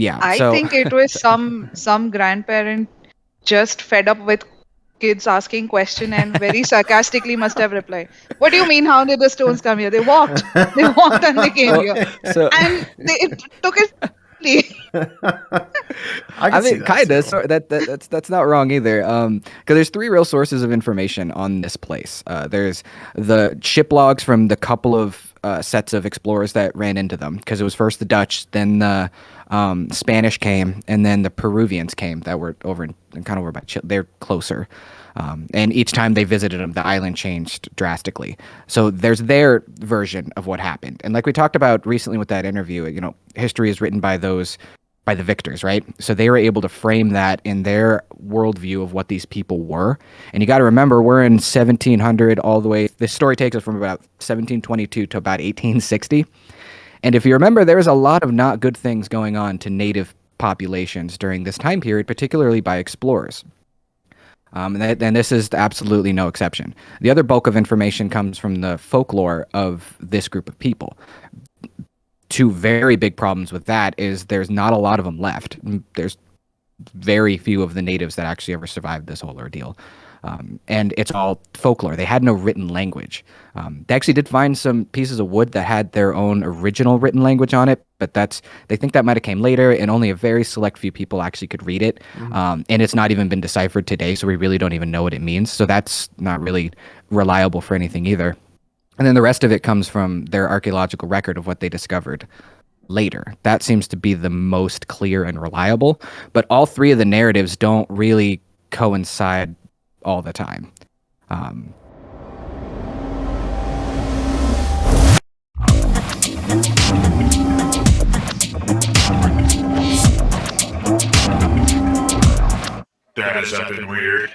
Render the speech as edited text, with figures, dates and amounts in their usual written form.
Yeah. I So think it was some grandparent just fed up with kids asking question and very sarcastically must have replied, "What do you mean? How did the stones come here? They walked. They walked and they came well, here, so and it took it." I I can see mean, that kind of. too. So that's not wrong either. Because there's three real sources of information on this place. There's the ship logs from the couple of sets of explorers that ran into them. Because it was first the Dutch, then the Spanish came, and then the Peruvians came that were over in kind of over by Chile. They're closer. And each time they visited them, the island changed drastically. So there's their version of what happened. And like we talked about recently with that interview, history is written by the victors, right? So they were able to frame that in their worldview of what these people were. And you got to remember, we're in 1700 all the way. This story takes us from about 1722 to about 1860. And if you remember, there was a lot of not good things going on to native populations during this time period, particularly by explorers. And this is absolutely no exception. The other bulk of information comes from the folklore of this group of people. Two very big problems with that is there's not a lot of them left. There's very few of the natives that actually ever survived this whole ordeal. And it's all folklore. They had no written language. They actually did find some pieces of wood that had their own original written language on it, but they think that might have came later, and only a very select few people actually could read it. And it's not even been deciphered today, so we really don't even know what it means. So that's not really reliable for anything either. And then the rest of it comes from their archaeological record of what they discovered later. That seems to be the most clear and reliable. But all three of the narratives don't really coincide all the time. That is something weird.